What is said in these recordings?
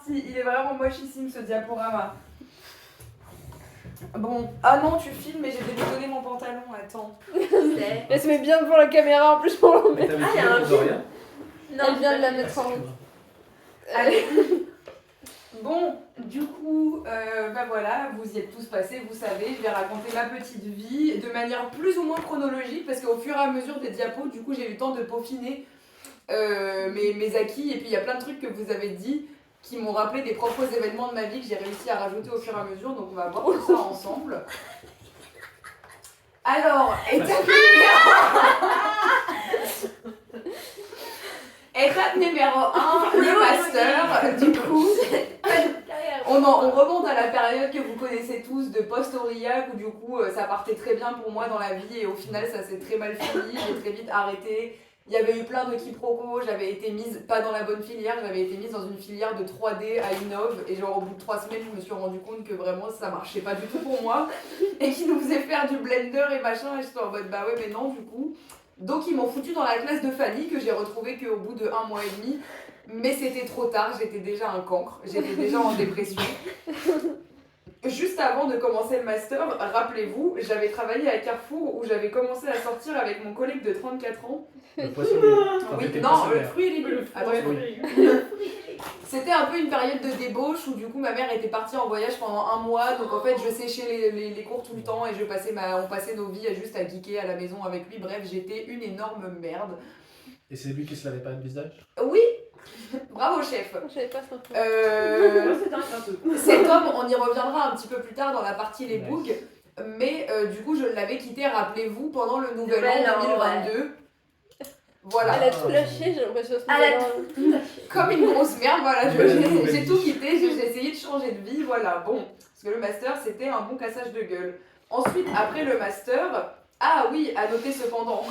parti. Il est vraiment mochissime ce diaporama. Bon, ah non, tu filmes, mais j'ai déboulonné mon pantalon, attends. Elle se met bien devant la caméra en plus pour l'emmener. T'avais il y a filmé un pour film. Dorian? Elle vient de la mettre en route. Allez. Bon, du coup, bah voilà, vous y êtes tous passés, vous savez, je vais raconter ma petite vie de manière plus ou moins chronologique parce qu'au fur et à mesure des diapos, du coup, j'ai eu le temps de peaufiner mes acquis et puis il y a plein de trucs que vous avez dit qui m'ont rappelé des propres événements de ma vie que j'ai réussi à rajouter au fur et à mesure, donc on va voir tout ça ensemble. Alors, étape numéro 1, le master, du coup. On remonte à la période que vous connaissez tous de post-Aurillac où du coup ça partait très bien pour moi dans la vie et au final ça s'est très mal fini, j'ai très vite arrêté. Il y avait eu plein de quiproquos, j'avais été mise pas dans la bonne filière, j'avais été mise dans une filière de 3D à Innov et genre au bout de 3 semaines je me suis rendu compte que vraiment ça marchait pas du tout pour moi et qu'ils nous faisaient faire du blender et machin et j'étais en mode bah ouais mais non du coup. Donc ils m'ont foutu dans la classe de Fanny que j'ai retrouvée qu'au bout de 1 mois et demi. Mais c'était trop tard, j'étais déjà un cancre, j'étais déjà en dépression. Juste avant de commencer le master, rappelez-vous, j'avais travaillé à Carrefour où j'avais commencé à sortir avec mon collègue de 34 ans. Le poissonnier. Enfin, Oui, t'étais non, le poissonnière. fruit et légumes. Attention. Oui. C'était un peu une période de débauche où du coup ma mère était partie en voyage pendant 1 mois, donc en fait je séchais les cours tout le temps et on passait nos vies juste à geeker à la maison avec lui. Bref, j'étais une énorme merde. Et c'est lui qui se lavait pas le visage? Oui, bravo chef. Je savais pas ça. C'est un peu. Cet homme, on y reviendra un petit peu plus tard dans la partie les Nice. bugs, mais du coup je l'avais quitté, rappelez-vous, pendant le nouvel Nouvel an an, 2022. Voilà. Elle a tout lâché, j'ai l'impression. Elle a tout lâché. Comme une grosse merde, voilà, Nouvelle j'ai vie. tout quitté, j'ai essayé de changer de vie, voilà, bon. Parce que le master, c'était un bon cassage de gueule. Ensuite, après le master, ah oui, à noter cependant,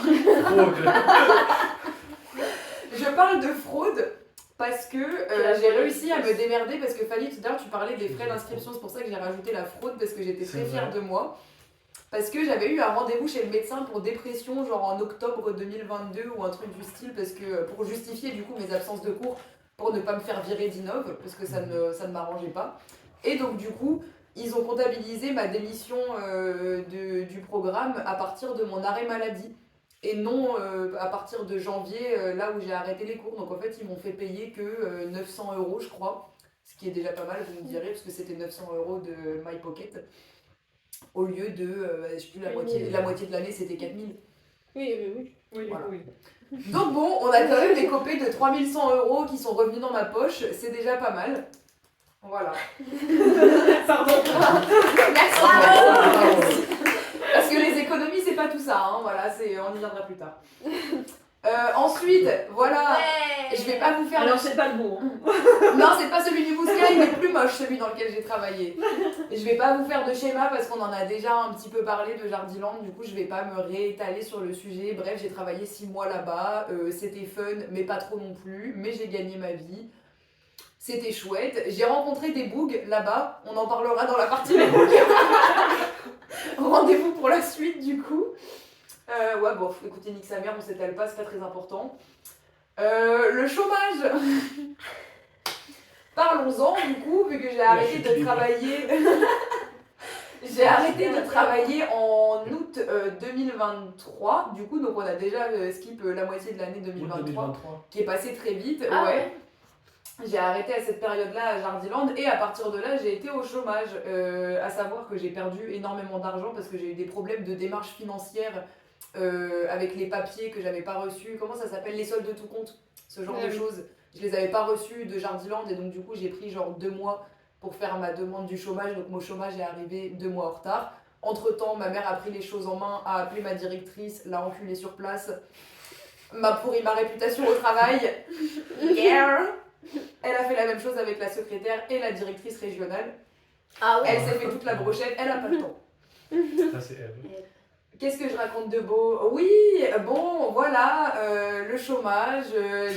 je parle de fraude parce que j'ai réussi à me démerder parce que Fanny, tout à l'heure, tu parlais des frais d'inscription, c'est pour ça que j'ai rajouté la fraude parce que j'étais très C'est fière vrai. de moi. Parce que j'avais eu un rendez-vous chez le médecin pour dépression, genre en octobre 2022 ou un truc du style, parce que pour justifier du coup mes absences de cours, pour ne pas me faire virer d'Innov, parce que ça ne m'arrangeait pas. Et donc du coup, ils ont comptabilisé ma démission du programme à partir de mon arrêt maladie. Et non à partir de janvier, là où j'ai arrêté les cours. Donc en fait, ils m'ont fait payer que 900 € je crois, ce qui est déjà pas mal, vous me direz, parce que c'était 900 € de My Pocket. Au lieu de, je sais plus, la moitié de l'année, c'était 4000. Oui, oui, oui. Oui, Voilà. oui. Donc bon, on a quand même des copées de 3100 € qui sont revenus dans ma poche, c'est déjà pas mal. Voilà. Pardon. Merci. Bravo. Parce que les économies, c'est pas tout ça, hein, voilà, on y viendra plus tard. Ensuite, voilà, je vais pas vous faire... Alors c'est pas le bon. Non, c'est pas celui du Bousca, il est plus moche, celui dans lequel j'ai travaillé. Je vais pas vous faire de schéma parce qu'on en a déjà un petit peu parlé de Jardiland, du coup je vais pas me réétaler sur le sujet. Bref, j'ai travaillé 6 mois là-bas, c'était fun, mais pas trop non plus, mais j'ai gagné ma vie. C'était chouette. J'ai rencontré des bugs là-bas, on en parlera dans la partie des bugs. Rendez-vous pour la suite du coup. Ouais, bon, écoutez, nique sa mère, on s'étale pas, c'est pas très important. Le chômage. Parlons-en du coup, vu que j'ai arrêté de travailler. J'ai arrêté de travailler en août 2023. Du coup, donc on a déjà skip la moitié de l'année 2023, 2023. qui est passée très vite. Ah ouais. J'ai arrêté à cette période-là à Jardiland et à partir de là, j'ai été au chômage. À savoir que j'ai perdu énormément d'argent parce que j'ai eu des problèmes de démarche financière avec les papiers que j'avais pas reçus. Comment ça s'appelle? Les soldes de tout compte, ce genre de choses. Je les avais pas reçus de Jardiland et donc du coup j'ai pris genre 2 mois pour faire ma demande du chômage. Donc mon chômage est arrivé 2 mois en retard. Entre temps, ma mère a pris les choses en main, a appelé ma directrice, l'a enculée sur place, m'a pourri ma réputation au travail. Yeah. Elle a fait la même chose avec la secrétaire et la directrice régionale. Ah Elle s'est fait toute la brochette, elle a pas le temps. Ça, c'est elle. Qu'est-ce que je raconte de beau? Oui, bon, voilà, le chômage,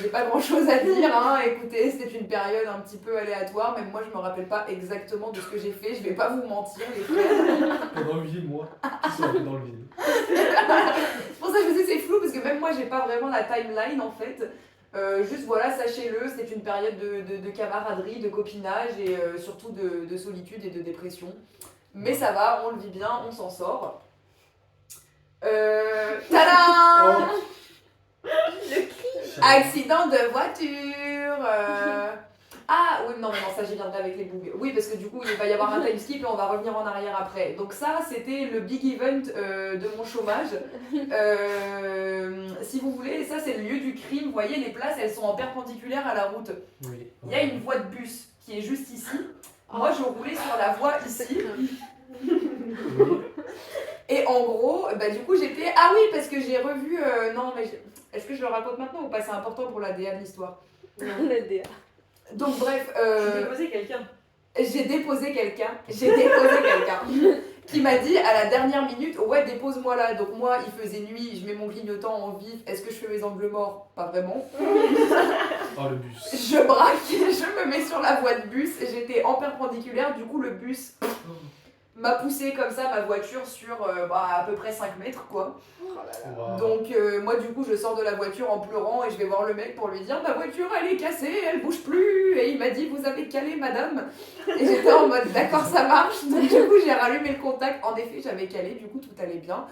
j'ai pas grand chose à dire, hein. Écoutez, c'était une période un petit peu aléatoire, même moi je me rappelle pas exactement de ce que j'ai fait, je vais pas vous mentir, les frères. Pendant 8 mois, ils sont un peu dans le vide. C'est pour ça que je me dis c'est flou, parce que même moi j'ai pas vraiment la timeline en fait. Juste voilà, sachez-le, c'est une période de camaraderie, de copinage et surtout de solitude et de dépression. Mais ça va, on le vit bien, on s'en sort. Tadam! Accident de voiture. Ah oui, non, ça j'y viendrai avec les bougs. Oui, parce que du coup, il va y avoir un time skip et on va revenir en arrière après. Donc ça, c'était le big event de mon chômage. Si vous voulez, ça c'est le lieu du crime. Vous voyez, les places, elles sont en perpendiculaire à la route. Oui. Il y a une voie de bus qui est juste ici. Moi, je roulais sur la voie ici. Et en gros, bah du coup, j'étais... Ah oui, parce que j'ai revu... Non, mais... Est-ce que je le raconte maintenant ou pas? C'est important pour la DA de l'histoire. La DA. Donc bref... Tu peux poser quelqu'un. J'ai déposé quelqu'un qui m'a dit à la dernière minute, ouais, dépose-moi là. Donc moi, il faisait nuit, je mets mon clignotant en vif. Est-ce que je fais mes angles morts? Pas vraiment. Oh, le bus. Je braque, je me mets sur la voie de bus. J'étais en perpendiculaire, du coup le bus m'a poussé comme ça ma voiture sur à peu près 5 mètres quoi. Wow. Donc moi du coup je sors de la voiture en pleurant et je vais voir le mec pour lui dire ma voiture elle est cassée, elle bouge plus et il m'a dit vous avez calé madame et j'étais en mode d'accord ça marche donc du coup j'ai rallumé le contact, en effet j'avais calé, du coup tout allait bien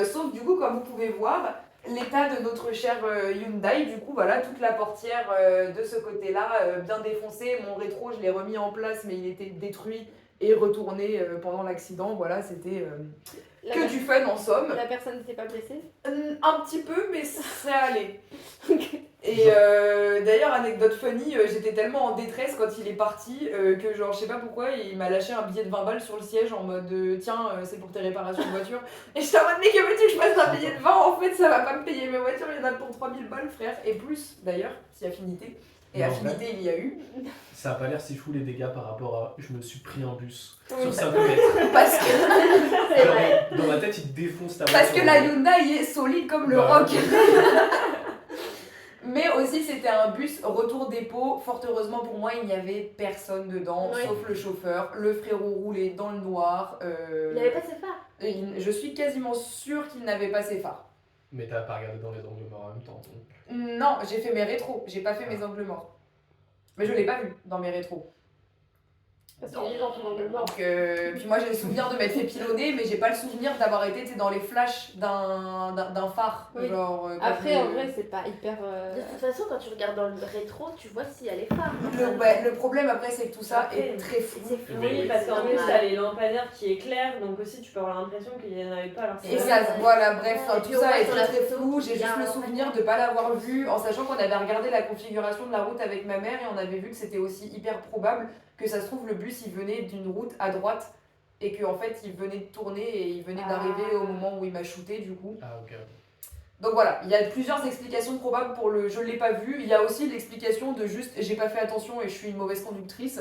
sauf du coup comme vous pouvez voir l'état de notre cher Hyundai, du coup voilà toute la portière de ce côté là bien défoncée, mon rétro je l'ai remis en place mais il était détruit et retourné pendant l'accident, voilà c'était que du fun en somme. La personne n'était pas blessée? Un petit peu, mais ça allait. Et d'ailleurs, anecdote funny, j'étais tellement en détresse quand il est parti que genre, je sais pas pourquoi, il m'a lâché un billet de 20 balles sur le siège en mode tiens, c'est pour tes réparations de voiture. Et j'étais en mode mais que veux-tu que je fasse un billet de 20? En fait, ça va pas me payer mes voitures, il y en a pour 3000 balles, frère. Et plus, d'ailleurs, si affinité. Et Mais en affinité, il y a eu. Ça a pas l'air si fou les dégâts par rapport à je me suis pris un bus Oui, sur 5 mètres. Parce que, C'est vrai. Dans ma tête, il défonce ta voiture. parce que la Hyundai est solide comme le Bah, rock. Mais aussi c'était un bus retour dépôt, fort heureusement pour moi il n'y avait personne dedans, Oui. sauf le chauffeur, le frérot roulait dans le noir. Il avait pas ses phares. Je suis quasiment sûre qu'il n'avait pas ses phares. Mais t'as pas regardé dans les angles morts en même temps. Donc. Non, j'ai fait mes rétros, j'ai pas fait mes angles morts. Mais je l'ai pas vu dans mes rétros. Parce qu'il est dans ton angle mort. Donc, puis moi j'ai le souvenir de m'être fait pilonner, mais j'ai pas le souvenir d'avoir été dans les flashs d'un phare. Oui. Genre, Après, en vrai, c'est pas hyper. De toute façon, quand tu regardes dans le rétro, tu vois s'il y a les phares. le problème après c'est que tout ça est très flou. C'est flou. Oui, Parce qu'en plus, normal. t'as les lampadaires qui éclairent, donc aussi tu peux avoir l'impression qu'il n'y en avait pas. Alors Et c'est ça, voilà, bref, Ouais, et tout puis on ça voit est sur très la très photo flou. J'ai qu'il y a juste le un souvenir de ne pas l'avoir vu, en sachant qu'on avait regardé la configuration de la route avec ma mère et on avait vu que c'était aussi hyper probable que ça se trouve le bus il venait d'une route à droite et qu'en fait il venait de tourner et il venait d'arriver au moment où il m'a shooté du coup. Ah, ok. Donc voilà, il y a plusieurs explications probables pour le je l'ai pas vu. Il y a aussi l'explication de juste j'ai pas fait attention et je suis une mauvaise conductrice.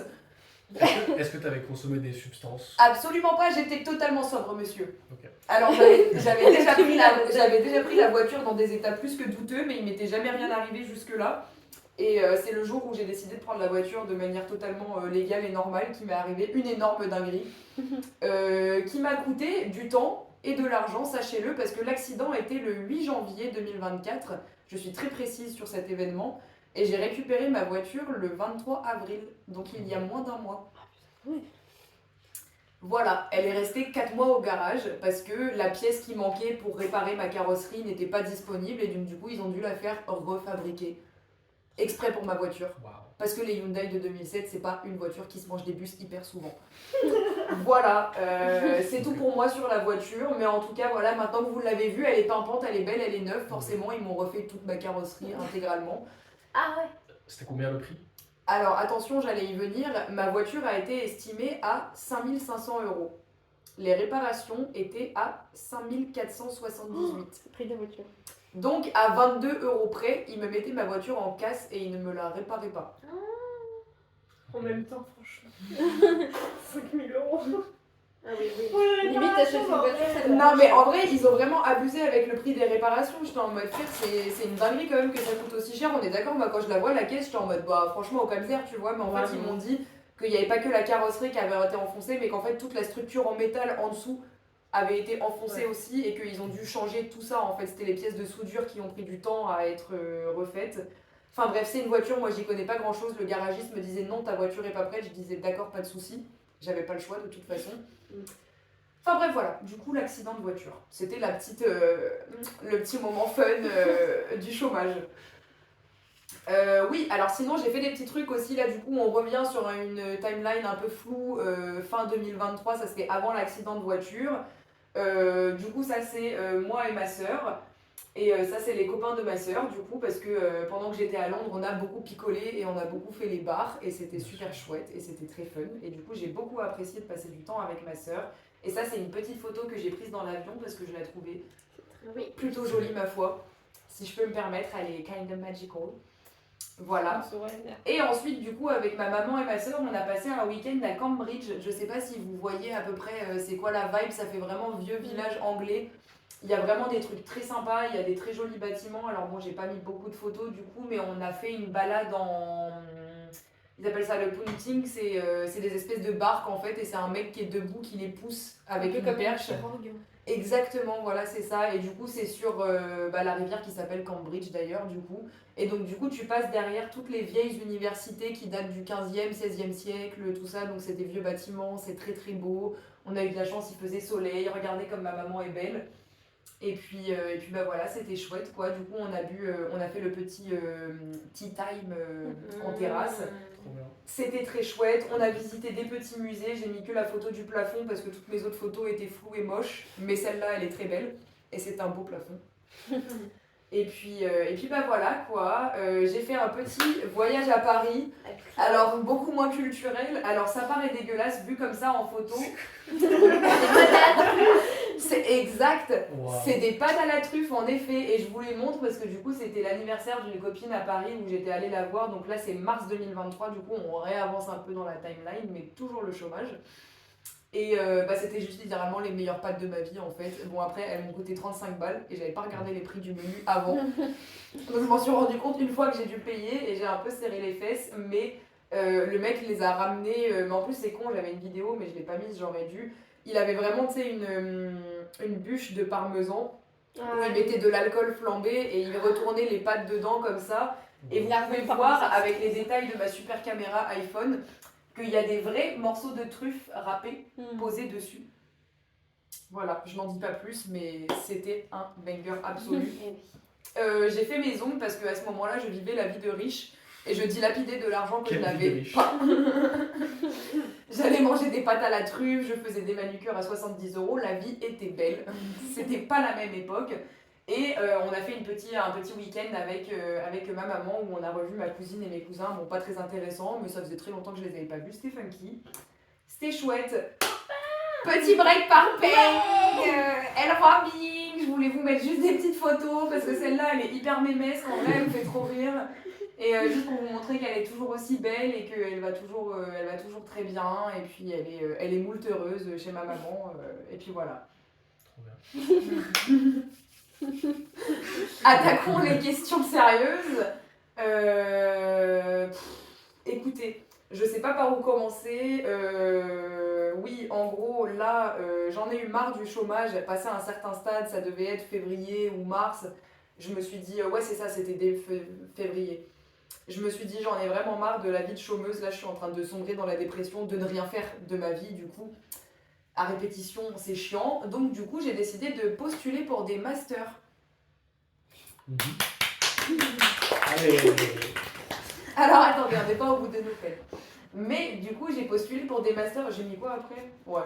Est-ce que t'avais consommé des substances? Absolument pas, j'étais totalement sobre, monsieur. Ok. Alors j'avais déjà pris la voiture dans des états plus que douteux, mais il m'était jamais rien arrivé jusque-là. Et c'est le jour où j'ai décidé de prendre la voiture de manière totalement légale et normale qui m'est arrivé une énorme dinguerie qui m'a coûté du temps et de l'argent, sachez-le, parce que l'accident était le 8 janvier 2024. Je suis très précise sur cet événement. Et j'ai récupéré ma voiture le 23 avril, donc il y a moins d'un mois. Oui. Voilà, elle est restée 4 mois au garage parce que la pièce qui manquait pour réparer ma carrosserie n'était pas disponible et donc du coup ils ont dû la faire refabriquer exprès pour ma voiture. Waouh. Parce que les Hyundai de 2007, c'est pas une voiture qui se mange des bus hyper souvent. Voilà, c'est tout pour moi sur la voiture, mais en tout cas voilà, maintenant que vous l'avez vue, elle est pimpante, elle est belle, elle est neuve, forcément ils m'ont refait toute ma carrosserie intégralement. Ah ouais. C'était combien le prix? Alors attention, j'allais y venir, ma voiture a été estimée à 5 500 €. Les réparations étaient à 5 478. Prix de la voiture. Donc à 22 € près, il me mettait ma voiture en casse et il ne me la réparait pas. en même temps, franchement. 5000 €. Ah oui, oui. Limite, t'achètes une voiture, ça te Non mais en vrai, ils ont vraiment abusé avec le prix des réparations. J'étais en mode frère, c'est une dinguerie quand même que ça coûte aussi cher. On est d'accord, moi quand je la vois la caisse, j'étais en mode bah franchement au calvaire, tu vois. Mais en fait, ils m'ont dit qu'il n'y avait pas que la carrosserie qui avait été enfoncée, mais qu'en fait toute la structure en métal en dessous avait été enfoncée aussi et qu'ils ont dû changer tout ça. En fait, c'était les pièces de soudure qui ont pris du temps à être refaites. Enfin bref, c'est une voiture, moi j'y connais pas grand chose. Le garagiste me disait non, ta voiture est pas prête. Je disais d'accord, pas de souci. J'avais pas le choix de toute façon. Enfin bref, voilà. Du coup, l'accident de voiture. C'était le petit moment fun du chômage. Oui, alors sinon j'ai fait des petits trucs aussi. Là, du coup, on revient sur une timeline un peu floue. Fin 2023, ça c'était avant l'accident de voiture. Du coup, ça c'est moi et ma sœur. Et ça, c'est les copains de ma sœur, du coup, parce que pendant que j'étais à Londres, on a beaucoup picolé et on a beaucoup fait les bars, et c'était super chouette, et c'était très fun. Et du coup, j'ai beaucoup apprécié de passer du temps avec ma sœur. Et ça, c'est une petite photo que j'ai prise dans l'avion, parce que je la trouvais plutôt jolie, ma foi. Si je peux me permettre, elle est kind of magical. Voilà. Et ensuite, du coup, avec ma maman et ma sœur, on a passé un week-end à Cambridge. Je sais pas si vous voyez à peu près c'est quoi la vibe, ça fait vraiment vieux village anglais. Il y a vraiment des trucs très sympas, il y a des très jolis bâtiments. Alors bon, j'ai pas mis beaucoup de photos du coup, mais on a fait une balade en... Ils appellent ça le punting, c'est des espèces de barques en fait, et c'est un mec qui est debout qui les pousse avec une perche. Exactement, voilà, c'est ça. Et du coup, c'est sur la rivière qui s'appelle Cambridge d'ailleurs, du coup. Et donc, du coup, tu passes derrière toutes les vieilles universités qui datent du 15e, 16e siècle, tout ça. Donc, c'est des vieux bâtiments, c'est très très beau. On a eu de la chance, il faisait soleil. Regardez comme ma maman est belle. Et puis bah voilà, c'était chouette quoi. Du coup, on a fait le petit tea time en terrasse. C'était très chouette. On a visité des petits musées. J'ai mis que la photo du plafond parce que toutes mes autres photos étaient floues et moches. Mais celle-là, elle est très belle. Et c'est un beau plafond. Et puis bah voilà quoi. J'ai fait un petit voyage à Paris. Alors, beaucoup moins culturel. Alors, ça paraît dégueulasse vu comme ça en photo. C'est exact. Wow. C'est des pâtes à la truffe en effet. Et je vous les montre parce que du coup, c'était l'anniversaire d'une copine à Paris où j'étais allée la voir. Donc là, c'est mars 2023. Du coup, on réavance un peu dans la timeline, mais toujours le chômage. Et c'était juste littéralement les meilleures pâtes de ma vie en fait. Bon, après, elles m'ont coûté 35 balles et j'avais pas regardé les prix du menu avant. Donc, je m'en suis rendu compte une fois que j'ai dû payer et j'ai un peu serré les fesses. Mais le mec les a ramenés. Mais en plus, c'est con, j'avais une vidéo, mais je l'ai pas mise, j'aurais dû. Il avait vraiment, tu sais, une bûche de parmesan où il mettait de l'alcool flambé et il retournait les pâtes dedans comme ça. Et vous pouvez voir avec les détails de ma super caméra iPhone qu'il y a des vrais morceaux de truffes râpés posés dessus. Voilà, je n'en dis pas plus, mais c'était un banger absolu. J'ai fait mes ongles parce qu'à ce moment-là, je vivais la vie de riche. Et je dilapidais de l'argent que je n'avais pas. J'allais manger des pâtes à la truffe, je faisais des manucures à 70 €. La vie était belle. C'était pas la même époque. Et on a fait un petit week-end avec ma maman où on a revu ma cousine et mes cousins. Bon, pas très intéressant, mais ça faisait très longtemps que je les avais pas vus. C'était funky. C'était chouette. Petit break par paye. Elle Robin. Je voulais vous mettre juste des petites photos parce que celle-là, elle est hyper mémesque. En vrai, elle me fait trop rire. Et juste pour vous montrer qu'elle est toujours aussi belle et qu'elle va toujours très bien. Et puis elle est moult heureuse chez ma maman. Et puis voilà. Trop bien. Attaquons les questions sérieuses. Écoutez, je sais pas par où commencer. Oui, en gros, là, j'en ai eu marre du chômage. Passé à un certain stade, ça devait être février ou mars. Je me suis dit, ouais, c'est ça, c'était dès février. Je me suis dit, j'en ai vraiment marre de la vie de chômeuse. Là, je suis en train de sombrer dans la dépression, de ne rien faire de ma vie, du coup. À répétition, c'est chiant. Donc, du coup, j'ai décidé de postuler pour des masters. Allez. Alors, attendez, on n'est pas au bout de nos peines. Mais, du coup, j'ai postulé pour des masters. J'ai mis quoi après ? Ouais.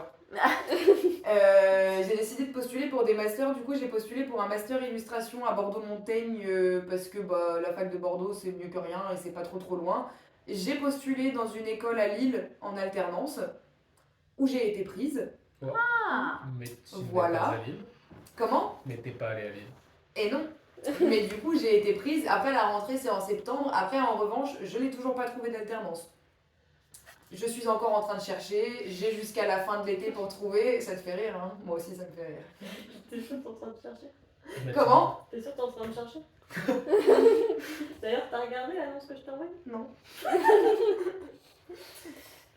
J'ai décidé de postuler pour des masters. Du coup, j'ai postulé pour un master illustration à Bordeaux-Montaigne parce que la fac de Bordeaux, c'est mieux que rien et c'est pas trop loin. J'ai postulé dans une école à Lille en alternance où j'ai été prise. Ah. Mais tu n'es pas à Lille. Comment ? Mais t'es pas allée à Lille. Et non. Mais du coup, j'ai été prise. Après, la rentrée, c'est en septembre. Après, en revanche, je n'ai toujours pas trouvé d'alternance. Je suis encore en train de chercher. J'ai jusqu'à la fin de l'été pour trouver. Ça te fait rire, hein ? Moi aussi, ça me fait rire. T'es sûr que t'es en train de chercher ? Comment ? T'es sûr que t'es en train de chercher ? D'ailleurs, t'as regardé l'annonce que je t'ai envoyée ? Non.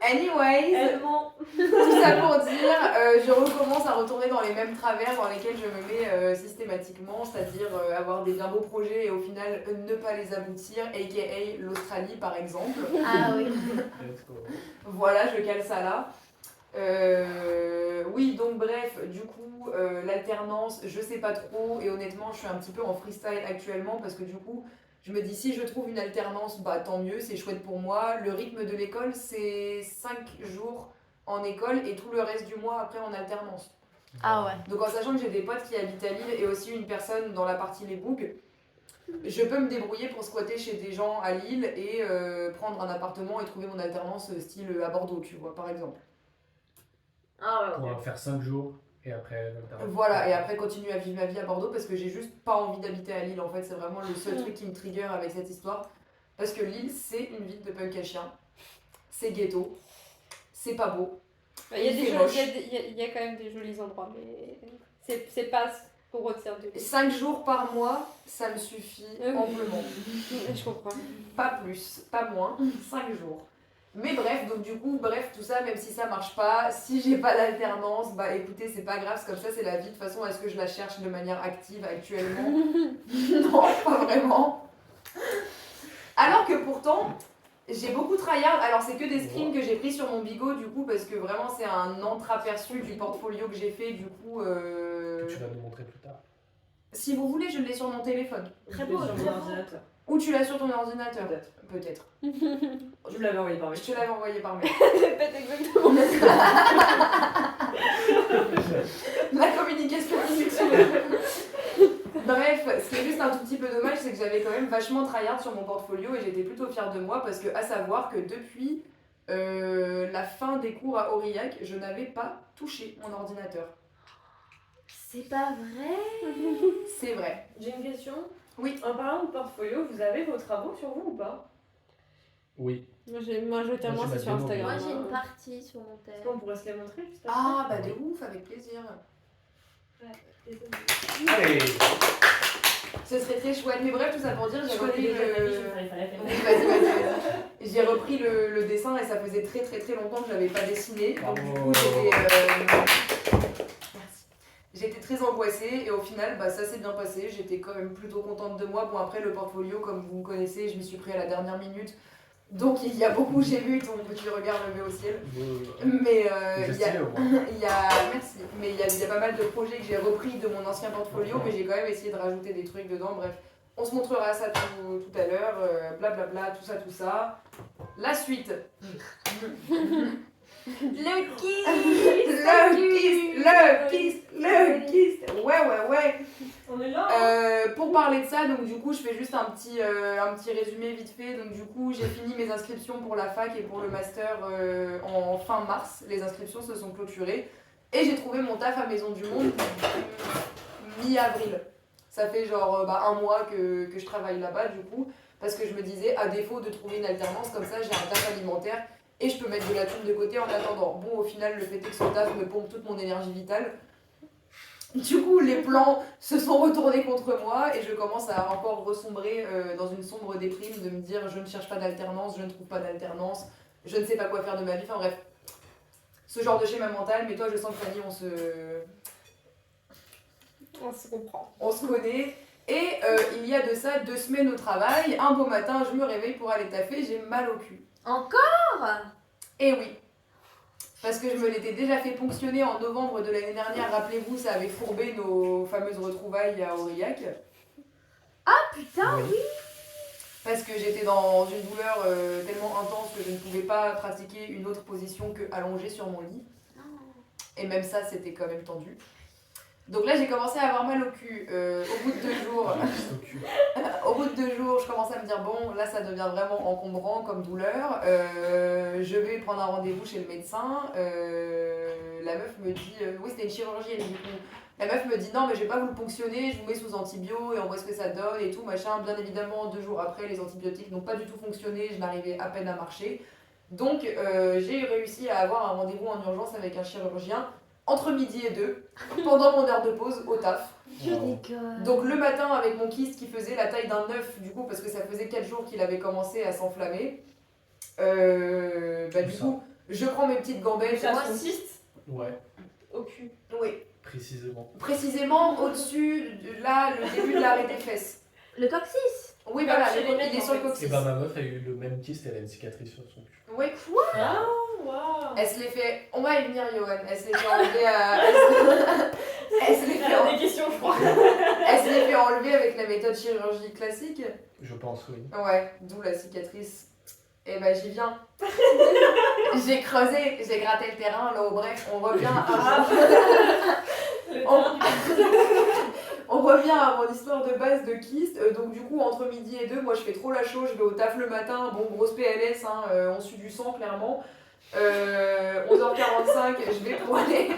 Anyways, Elle ment. tout ça pour dire, je recommence à retourner dans les mêmes travers dans lesquels je me mets systématiquement, c'est-à-dire avoir des bien beaux projets et au final ne pas les aboutir, aka l'Australie par exemple. Ah oui. Let's go. Voilà, je cale ça là. Oui, donc bref, du coup, l'alternance, je sais pas trop et honnêtement, je suis un petit peu en freestyle actuellement parce que du coup, je me dis si je trouve une alternance, bah tant mieux, c'est chouette pour moi. Le rythme de l'école, c'est 5 jours en école et tout le reste du mois après en alternance. Ah ouais. Donc en sachant que j'ai des potes qui habitent à Lille et aussi une personne dans la partie Les Bougues, je peux me débrouiller pour squatter chez des gens à Lille et prendre un appartement et trouver mon alternance style à Bordeaux, tu vois, par exemple. Ah ouais, Pour ok. faire 5 jours et après l'alternance. Voilà, et après continuer à vivre ma vie à Bordeaux parce que j'ai juste pas envie d'habiter à Lille en fait, c'est vraiment le seul truc qui me trigger avec cette histoire. Parce que Lille, c'est une ville de punk à chien, c'est ghetto, c'est pas beau. Il y a Il des fait jolis- moche. il y a quand même des jolis endroits, mais c'est pas ce qu'on retient de Lille. 5 jours par mois, ça me suffit amplement. Je comprends. Pas plus, pas moins, 5 jours. Mais bref, donc du coup, bref, tout ça, même si ça marche pas, si j'ai pas d'alternance, bah écoutez, c'est pas grave, c'est comme ça, c'est la vie. De toute façon, est-ce que je la cherche de manière active actuellement? Non, pas vraiment. Alors que pourtant, j'ai beaucoup tryhard. Alors, c'est que des screens que j'ai pris sur mon bigot, du coup, parce que vraiment, c'est un entreaperçu du portfolio que j'ai fait, du coup. Que tu vas nous montrer plus tard. Si vous voulez, je l'ai sur mon téléphone. Très beau, sur très mon beau. ordinateur. Ou tu l'as sur ton ordinateur. Peut-être. Peut-être. Tu me l'avais envoyé par mail. Je te l'avais envoyé par mail. Répète exactement. La communication inutile. Bref, ce qui est juste un tout petit peu dommage, c'est que j'avais quand même vachement tryhard sur mon portfolio et j'étais plutôt fière de moi parce que, à savoir que depuis la fin des cours à Aurillac, je n'avais pas touché mon ordinateur. C'est pas vrai. C'est vrai. J'ai une question. Oui. En parlant de portfolio, vous avez vos travaux sur vous ou pas? Oui. Moi, je tiens Moi, moi, j'ai c'est ma sur démo, Instagram. Moi j'ai une partie sur mon Est-ce tel. qu'on pourrait se les montrer juste après? Ah, bah de ouf, avec plaisir. Allez. Ce serait très chouette. Mais bref, tout ça pour dire, j'ai Je connais repris déjà ta vie, le... il fallait faire. Oui, vas-y. J'ai repris le dessin et ça faisait très très très longtemps que je l'avais pas dessiné. Donc du coup, j'étais très angoissée et au final, bah, ça s'est bien passé. J'étais quand même plutôt contente de moi. Bon, après, le portfolio, comme vous me connaissez, je m'y suis pris à la dernière minute. Donc il y a beaucoup, j'ai vu ton petit regard levé au ciel. Mais C'est il y a... stylé au moins. Merci. Mais il y a pas mal de projets que j'ai repris de mon ancien portfolio, mais j'ai quand même essayé de rajouter des trucs dedans. Bref, on se montrera ça tout à l'heure. Blablabla, tout ça. La suite. Le kiss. Le kiss. Ouais. On est là hein. Pour parler de ça, donc du coup, je fais juste un petit résumé vite fait. Donc du coup, j'ai fini mes inscriptions pour la fac et pour le master en fin mars. Les inscriptions se sont clôturées. Et j'ai trouvé mon taf à Maison du Monde mi-avril. Ça fait genre un mois que je travaille là-bas du coup. Parce que je me disais, à défaut de trouver une alternance, comme ça j'ai un taf alimentaire et je peux mettre de la thune de côté en attendant. Bon, au final, le fait est que ce taf me pompe toute mon énergie vitale. Du coup, les plans se sont retournés contre moi et je commence à encore ressombrer dans une sombre déprime de me dire je ne cherche pas d'alternance, je ne trouve pas d'alternance, je ne sais pas quoi faire de ma vie. Enfin bref, ce genre de schéma mental. Mais toi, je sens que Fanny, On se comprend. on se connaît. Et il y a de ça 2 semaines au travail, un beau matin, je me réveille pour aller taffer, j'ai mal au cul. Encore? Et oui. Parce que je me l'étais déjà fait ponctionner en novembre de l'année dernière. Rappelez-vous, ça avait fourbé nos fameuses retrouvailles à Aurillac. Putain, oui. Parce que j'étais dans une douleur tellement intense que je ne pouvais pas pratiquer une autre position que allongée sur mon lit. Et même ça, c'était quand même tendu. Donc là, j'ai commencé à avoir mal au cul. Au bout de 2 jours, au bout de 2 jours, je commence à me dire bon, là, ça devient vraiment encombrant comme douleur. Je vais prendre un rendez-vous chez le médecin. La meuf me dit, oui, c'était une chirurgie. Du coup, la meuf me dit non, mais je vais pas vous le ponctionner, je vous mets sous antibio et on voit ce que ça donne et tout machin. Bien évidemment, 2 jours après, les antibiotiques n'ont pas du tout fonctionné. Je n'arrivais à peine à marcher. Donc, j'ai réussi à avoir un rendez-vous en urgence avec un chirurgien entre midi et 2, pendant mon heure de pause au taf. Tu déconnes. Donc le matin avec mon kyste qui faisait la taille d'un œuf, du coup, parce que ça faisait 4 jours qu'il avait commencé à s'enflammer. Du coup, Je prends mes petites gambettes. Ça consiste Ouais, au cul. Oui, précisément. précisément au-dessus de là, le début de l'arrêt des fesses. Le coccyx. Oui, Comme voilà, chez les mecs, il est en sur le fait. Et coccyx. bah ma meuf a eu le même kyste, elle a une cicatrice sur son cul. Oui, Ah, waouh. elle se l'est fait. On va y venir, Johan. Elle se l'est fait enlever à. Elle se l'est Il y fait, a des questions, je crois. elle se l'est fait enlever avec la méthode chirurgie classique. Je pense, oui. Ouais, d'où la cicatrice. Et ben j'y viens. J'ai creusé, j'ai gratté le terrain, là, bref, on revient à. Le On- terrain du On revient à mon histoire de base de kyste. Donc du coup, entre midi et 2, moi je fais trop la chaux, je vais au taf le matin. Bon, grosse PLS, hein, on suit du sang clairement. 11h45, je vais pour aller.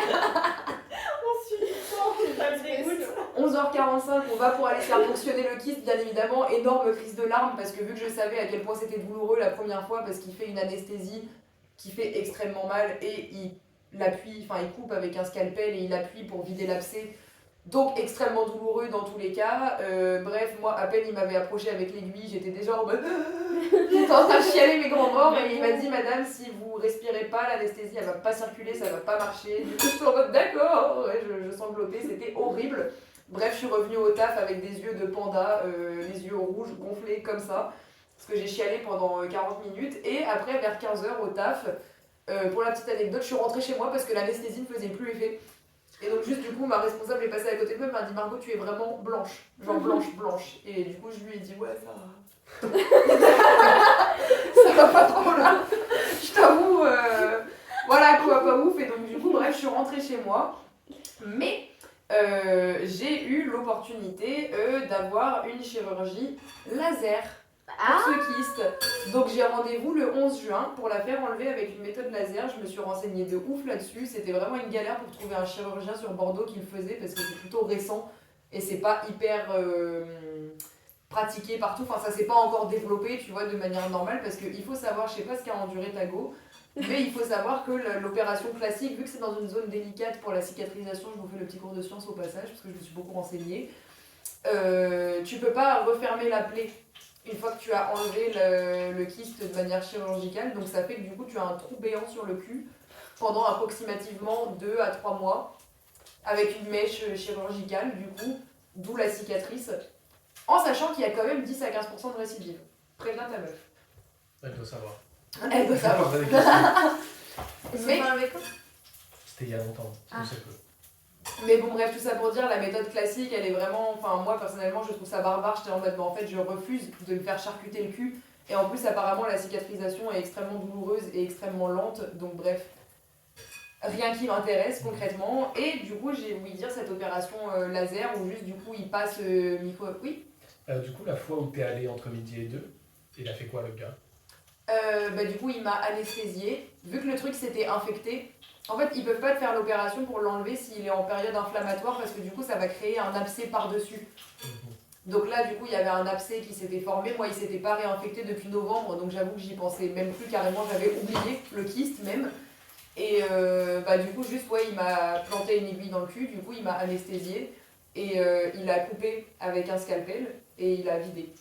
On suit du sang, ça me dégoûte. 11h45, on va pour aller faire fonctionner le kyste, bien évidemment. Énorme crise de larmes parce que vu que je savais à quel point c'était douloureux la première fois, parce qu'il fait une anesthésie qui fait extrêmement mal et il coupe avec un scalpel et il appuie pour vider l'abcès. Donc extrêmement douloureux dans tous les cas. Bref, moi, à peine il m'avait approché avec l'aiguille, j'étais déjà en mode. J'étais en train de chialer mes grands morts et il m'a dit, madame, si vous respirez pas, l'anesthésie elle va pas circuler, ça va pas marcher. Du coup, je suis en mode d'accord, ouais, je sanglotais, c'était horrible. Bref, je suis revenue au taf avec des yeux de panda, les yeux rouges gonflés comme ça, parce que j'ai chialé pendant 40 minutes. Et après, vers 15h au taf, pour la petite anecdote, je suis rentrée chez moi parce que l'anesthésie ne faisait plus effet. Et donc juste du coup, ma responsable est passée à côté de moi et m'a dit, Margot, tu es vraiment blanche, genre blanche. Et du coup, je lui ai dit, ouais, ça ça va pas trop là, je t'avoue, voilà quoi, pas ouf. Et donc du coup, bref, je suis rentrée chez moi, mais j'ai eu l'opportunité d'avoir une chirurgie laser pour ce kyste. Donc j'ai rendez-vous le 11 juin pour la faire enlever avec une méthode laser. Je me suis renseignée de ouf là-dessus. C'était vraiment une galère pour trouver un chirurgien sur Bordeaux qui le faisait parce que c'est plutôt récent et c'est pas hyper pratiqué partout. Enfin, ça s'est pas encore développé, tu vois, de manière normale parce qu'il faut savoir, je sais pas ce qu'a enduré Tago, mais il faut savoir que l'opération classique, vu que c'est dans une zone délicate pour la cicatrisation, je vous fais le petit cours de science au passage parce que je me suis beaucoup renseignée, tu peux pas refermer la plaie une fois que tu as enlevé le kyste de manière chirurgicale. Donc ça fait que du coup tu as un trou béant sur le cul pendant approximativement 2 à 3 mois avec une mèche chirurgicale du coup, d'où la cicatrice, en sachant qu'il y a quand même 10 à 15% de récidive. Préviens ta meuf. Elle doit savoir. Elle doit savoir. Poser des questions. Mais, C'était il y a longtemps, Ah. je sais peu. mais bon bref, tout ça pour dire, la méthode classique, elle est vraiment, enfin moi personnellement je trouve ça barbare, j'étais en mode, en fait je refuse de me faire charcuter le cul, et en plus apparemment la cicatrisation est extrêmement douloureuse et extrêmement lente, donc bref, rien qui m'intéresse concrètement, et du coup j'ai ouï dire cette opération laser où juste du coup il passe micro... Oui. Du coup, la fois où t'es allé entre midi et 2, il a fait quoi le gars? Du coup il m'a anesthésiée, vu que le truc s'était infecté. En fait, ils peuvent pas te faire l'opération pour l'enlever s'il est en période inflammatoire parce que du coup, ça va créer un abcès par-dessus. Donc là, du coup, il y avait un abcès qui s'était formé. Moi, il s'était pas réinfecté depuis novembre, donc j'avoue que j'y pensais même plus carrément. J'avais oublié le kyste même. Et du coup, juste, ouais, il m'a planté une aiguille dans le cul. Du coup, il m'a anesthésiée et il a coupé avec un scalpel et il a vidé.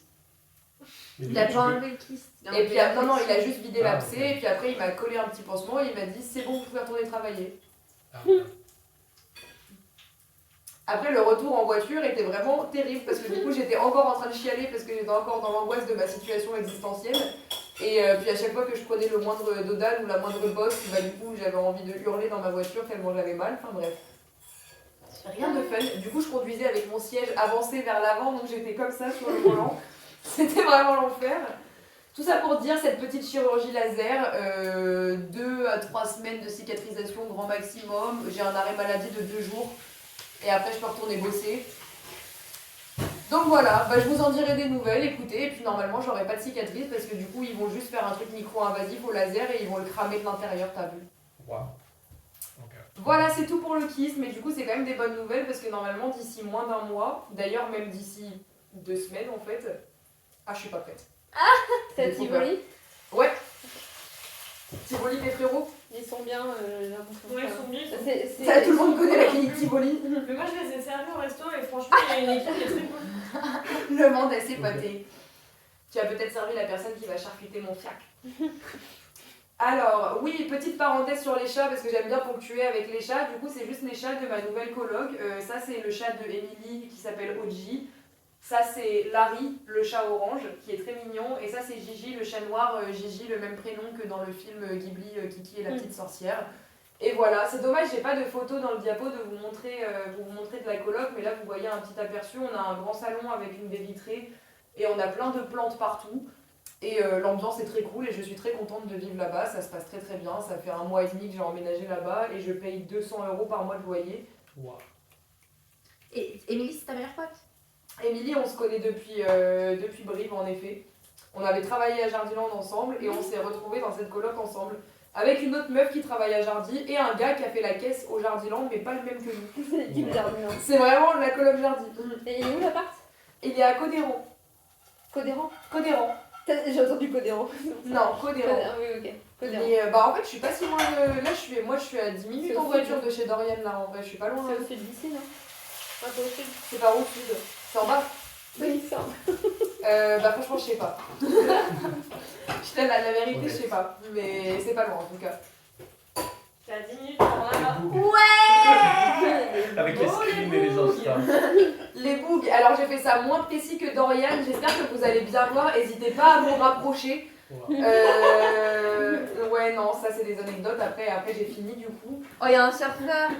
Il a pas enlevé le kyste. Et puis, non, il a juste vidé Ah, l'abcès ok. et puis après, il m'a collé un petit pansement et il m'a dit c'est bon, vous pouvez retourner travailler. Ah, Après, le retour en voiture était vraiment terrible parce que du coup, j'étais encore en train de chialer parce que j'étais encore dans l'angoisse de ma situation existentielle. Et puis à chaque fois que je prenais le moindre dodane ou la moindre bosse, du coup, j'avais envie de hurler dans ma voiture tellement j'avais mal. Enfin bref. Rien de fun. Du coup, je conduisais avec mon siège avancé vers l'avant, donc j'étais comme ça sur le volant. C'était vraiment l'enfer. Tout ça pour dire, cette petite chirurgie laser, 2 à 3 semaines de cicatrisation grand maximum. J'ai un arrêt maladie de 2 jours. Et après, je peux retourner bosser. Donc voilà, je vous en dirai des nouvelles, écoutez. Et puis normalement, j'aurai pas de cicatrice parce que du coup, ils vont juste faire un truc micro-invasif au laser et ils vont le cramer de l'intérieur, t'as vu. Waouh. Ok. Voilà, c'est tout pour le kyste. Mais du coup, c'est quand même des bonnes nouvelles parce que normalement, d'ici moins d'un mois, d'ailleurs même d'ici 2 semaines en fait... Ah, je suis pas prête. C'est Tivoli. Ouais. Tivoli, les frérots. Ils sont bien, j'ai l'impression. Ouais, ils sont bien. Ça, tout le monde connaît la clinique Tivoli. Mais moi, je les ai servis au resto et franchement, il y a une équipe qui est très cool. Le monde est s'épaté. Tu as peut-être servi la personne qui va charcuter mon fiac. Alors, oui, petite parenthèse sur les chats, parce que j'aime bien ponctuer avec les chats. Du coup, c'est juste les chats de ma nouvelle coloc. Ça, c'est le chat de Emily qui s'appelle Oji. Ça, c'est Larry, le chat orange, qui est très mignon. Et ça, c'est Gigi, le chat noir. Gigi, le même prénom que dans le film Ghibli, Kiki et la petite sorcière. Et voilà, c'est dommage, j'ai pas de photo dans le diapo de vous montrer, pour vous montrer de la coloc. Mais là, vous voyez un petit aperçu. On a un grand salon avec une baie vitrée. Et on a plein de plantes partout. Et l'ambiance est très cool et je suis très contente de vivre là-bas, ça se passe très très bien, ça fait 1 mois et demi que j'ai emménagé là-bas et je paye 200 € par mois de loyer. Wow. Et Émilie, c'est ta meilleure pote? Émilie, on se connaît depuis Brive en effet. On avait travaillé à Jardiland ensemble et on s'est retrouvés dans cette coloc ensemble. Avec une autre meuf qui travaille à Jardy et un gars qui a fait la caisse au Jardiland mais pas le même que nous. C'est l'équipe Jardiland. C'est vraiment la coloc Jardy. Et il est où l'appart? Il est à Codéran. Codéran? Codéran. J'ai entendu Codéran. Non, Codéran. Oui, ok. Codéran. Et bah en fait je suis pas si loin de... Là je suis à 10 minutes en voiture de chez Dorian là en vrai, je suis pas loin. C'est au sud d'ici, non? Un peu au sud. C'est par où le sud? C'est en bas? Oui, ça. Bah franchement je sais pas. Je t'aime la vérité, je sais pas. Mais c'est pas loin en tout cas. C'est à 10 minutes par là. Avec les screens et les Insta. Les bougs, alors j'ai fait ça moins précis que Dorian, j'espère que vous allez bien voir, n'hésitez pas à vous rapprocher. Wow. Ouais non, ça c'est des anecdotes, après j'ai fini du coup. Oh, il y a un surfeur.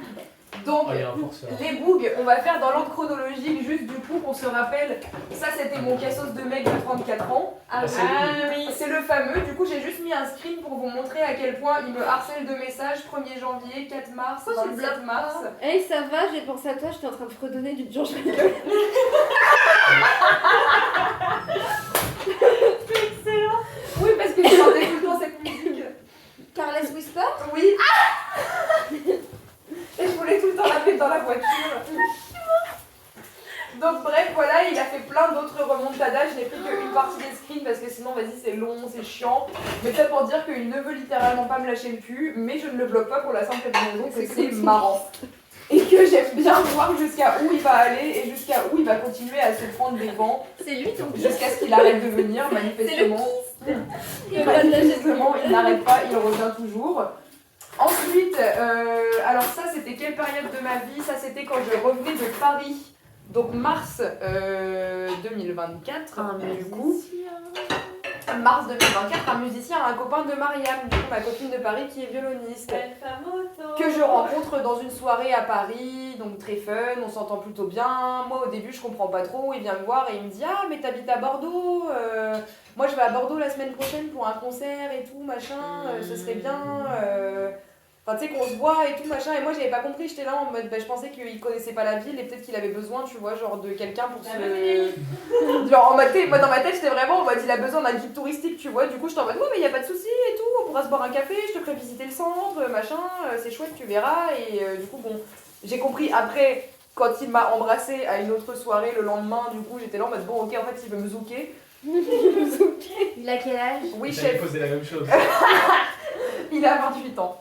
Donc Oh, il y a un forceur. les bougs, on va faire dans l'ordre chronologique juste du coup qu'on se rappelle. Ça c'était mon cassos de mec de 34 ans. Ah, c'est oui, c'est le fameux. Du coup j'ai juste mis un screen pour vous montrer à quel point il me harcèle de messages. 1er janvier, 4 mars, Pourquoi tu le 27 bloques mars. Hey, ça va, j'ai pensé à toi, j'étais en train de fredonner du George Michael. Excellent. Oui parce que j'entendais tout le temps cette musique. Careless Whisper. Oui. Et je voulais tout le temps la mettre dans la voiture. Donc bref, voilà, il a fait plein d'autres remontadas. Je n'ai pris qu'une partie des screens parce que sinon, vas-y, c'est long, c'est chiant. Mais ça pour dire qu'il ne veut littéralement pas me lâcher le cul, mais je ne le bloque pas pour la simple et bonne raison que c'est marrant. Et que j'aime bien voir jusqu'à où il va aller et jusqu'à où il va continuer à se prendre des vents. C'est lui ton Jusqu'à ce qu'il arrête de venir, manifestement. Manifestement, il n'arrête pas, il revient toujours. Ensuite, alors ça c'était quelle période de ma vie? Ça c'était quand je revenais de Paris, donc mars 2024, du coup. Mars 2024, un musicien, un copain de Mariam, du coup ma copine de Paris qui est violoniste. Que je rencontre dans une soirée à Paris, donc très fun, on s'entend plutôt bien. Moi au début je comprends pas trop, il vient me voir et il me dit ah mais t'habites à Bordeaux, moi je vais à Bordeaux la semaine prochaine pour un concert et tout machin, ce serait bien. Enfin tu sais qu'on se voit et tout machin et moi j'avais pas compris, j'étais là en mode je pensais qu'il connaissait pas la ville et peut-être qu'il avait besoin tu vois genre de quelqu'un pour se... Genre en mode, moi dans ma tête j'étais vraiment en mode il a besoin d'un guide touristique tu vois, du coup j'étais en mode ouais mais y a pas de souci et tout, on pourra se boire un café, je te ferai visiter le centre, machin, c'est chouette tu verras et du coup bon j'ai compris après quand il m'a embrassée à une autre soirée le lendemain du coup j'étais là en mode bon ok en fait il veut me zouker. Il a quel âge? Oui J'allais chef, poser la même chose. il a 28 ans.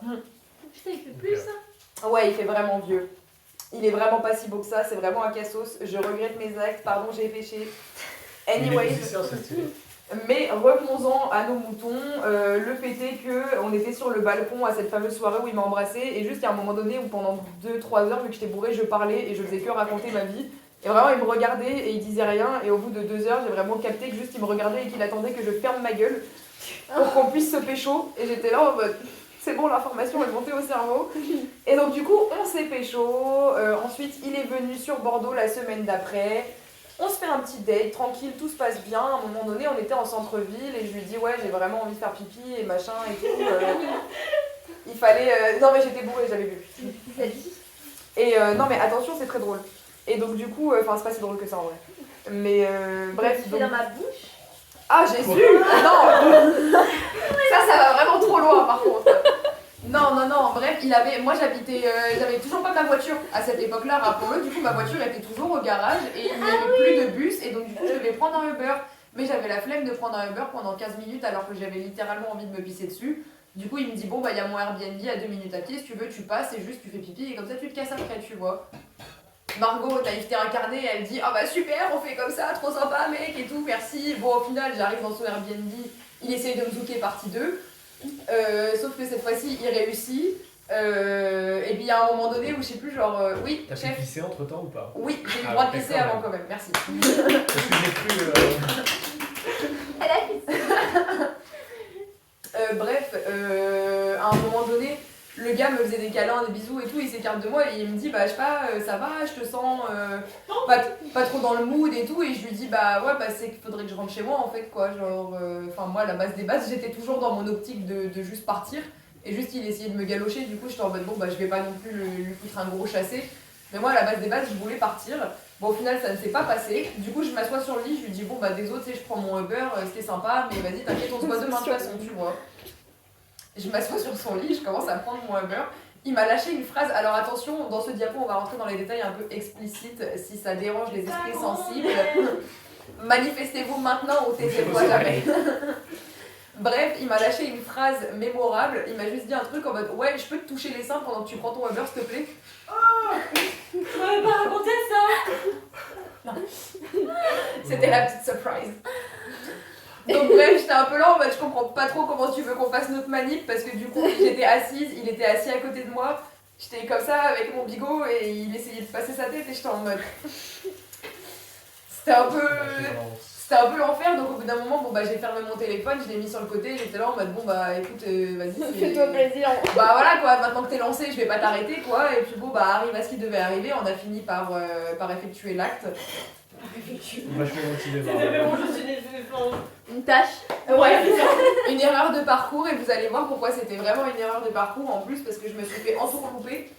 Putain, il fait plus ça. Ouais il fait vraiment vieux. Il est vraiment pas si beau que ça, c'est vraiment un cassos, je regrette mes actes, pardon j'ai péché. Anyways. Mais revenons-en à nos moutons, le fait est qu'on était sur le balcon à cette fameuse soirée où il m'a embrassée et juste il y a un moment donné où pendant 2-3 heures vu que j'étais bourrée je parlais et je faisais que raconter ma vie et vraiment il me regardait et il disait rien et au bout de 2 heures j'ai vraiment capté que juste il me regardait et qu'il attendait que je ferme ma gueule pour qu'on puisse se pécho et j'étais là en mode c'est bon l'information est montée au cerveau et donc du coup on s'est pécho, ensuite il est venu sur Bordeaux la semaine d'après. On se fait un petit date, tranquille, tout se passe bien. À un moment donné, on était en centre-ville et je lui dis ouais, j'ai vraiment envie de faire pipi et machin et tout. Il fallait... Non mais j'étais bourrée, j'avais bu. Et non mais attention, c'est très drôle. Et donc du coup, enfin c'est pas si drôle que ça en vrai. Mais bref. Tu fais dans ma bouche. Ah Jésus. Non. Ça va vraiment trop loin par contre. Non, bref, moi j'avais toujours pas ma voiture à cette époque-là, rappelons-le, du coup ma voiture était toujours au garage et il n'y avait plus de bus et donc du coup je devais prendre un Uber. Mais j'avais la flemme de prendre un Uber pendant 15 minutes alors que j'avais littéralement envie de me pisser dessus. Du coup il me dit bon bah il y a mon Airbnb à 2 minutes à pied, si tu veux tu passes et juste tu fais pipi et comme ça tu te casses après tu vois. Margot, naïveté incarnée, elle dit ah bah super on fait comme ça, trop sympa mec et tout, merci. Bon au final j'arrive dans son Airbnb, il essaye de me zouker partie 2. Sauf que cette fois-ci, il réussit. Et puis il y a un moment donné où je sais plus, genre, oui, T'as pu chef. pisser entre temps ou pas? Oui, j'ai eu le Ah, droit de ouais, pisser quand avant même. quand même, merci. Parce que j'ai cru. Elle a pissé. Bref, à un moment donné, le gars me faisait des câlins, des bisous et tout, il s'écarte de moi et il me dit bah je sais pas, ça va, je te sens pas trop dans le mood et tout, et je lui dis bah ouais bah c'est qu'il faudrait que je rentre chez moi en fait quoi, genre enfin moi à la base des bases j'étais toujours dans mon optique de juste partir, et juste il essayait de me galocher, du coup j'étais en mode bon bah je vais pas non plus lui foutre un gros chassé, mais moi à la base des bases je voulais partir. Bon, au final, ça ne s'est pas passé. Du coup, je m'assois sur le lit, je lui dis bon, bah, désolé, tu sais, je prends mon Uber, c'était sympa, mais vas-y, t'inquiète, on se voit demain de toute façon, tu vois. Je m'assois sur son lit, je commence à prendre mon Uber. Il m'a lâché une phrase. Alors, attention, dans ce diapo, on va rentrer dans les détails un peu explicites si ça dérange les esprits sensibles. Manifestez-vous maintenant ou taisez-vous à jamais. Bref, il m'a lâché une phrase mémorable. Il m'a juste dit un truc en mode ouais, je peux te toucher les seins pendant que tu prends ton Uber, s'il te plaît. Tu m'avais pas raconté ça. C'était la petite surprise. Donc bref, j'étais un peu là en mode je comprends pas trop comment tu veux qu'on fasse notre manip, parce que du coup j'étais assise, il était assis à côté de moi, j'étais comme ça avec mon bigot et il essayait de passer sa tête et j'étais en mode... C'était un peu l'enfer, donc au bout d'un moment bon bah j'ai fermé mon téléphone, je l'ai mis sur le côté, j'étais là en mode bon bah écoute vas-y Fais-toi plaisir. bah voilà quoi, maintenant que t'es lancé je vais pas t'arrêter quoi, et puis bon bah arrive à ce qui devait arriver, on a fini par effectuer l'acte. Vachement motivé par C'était vraiment juste Une tâche. Ouais, une erreur de parcours, et vous allez voir pourquoi c'était vraiment une erreur de parcours en plus, parce que je me suis fait entourlouper.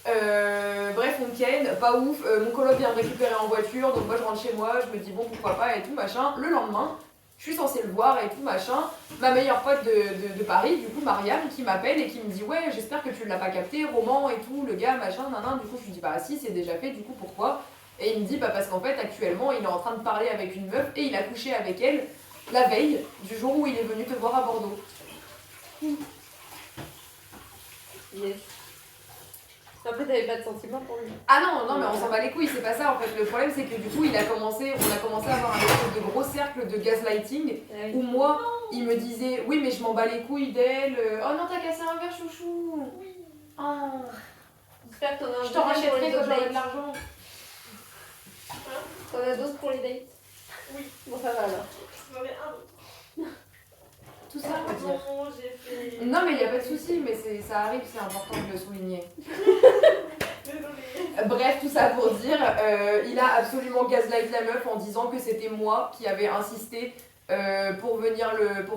Bref, on ken, pas ouf, mon coloc vient me récupérer en voiture, donc moi je rentre chez moi, je me dis bon pourquoi pas et tout machin. Le lendemain, je suis censée le voir et tout machin. Ma meilleure pote de Paris, du coup Mariam, qui m'appelle et qui me dit ouais j'espère que tu ne l'as pas capté, roman et tout, le gars machin, nanan. Du coup je lui dis bah si c'est déjà fait, du coup pourquoi? Et il me dit bah parce qu'en fait actuellement il est en train de parler avec une meuf et il a couché avec elle la veille du jour où il est venu te voir à Bordeaux. Yes. Après, t'avais pas de sentiments pour lui. Ah non, mais on s'en bat les couilles, c'est pas ça en fait. Le problème c'est que du coup on a commencé à avoir un espèce de gros cercle de gaslighting où moi il me disait oui mais je m'en bats les couilles d'elle, oh non t'as cassé un verre chouchou, oh, J'espère que t'en as un je t'en deuxième pour rachèterai les quand autres j'aurai de dates. l'argent. T'en as d'autres pour les dates? Oui. Bon, ça va alors. J'en ai un autre. Tout ça à dire. Non, j'ai fait. Non mais y a pas de souci, mais ça arrive, c'est important de le souligner. Désolée. Bref, tout ça pour dire, il a absolument gaslight la meuf en disant que c'était moi qui avais insisté pour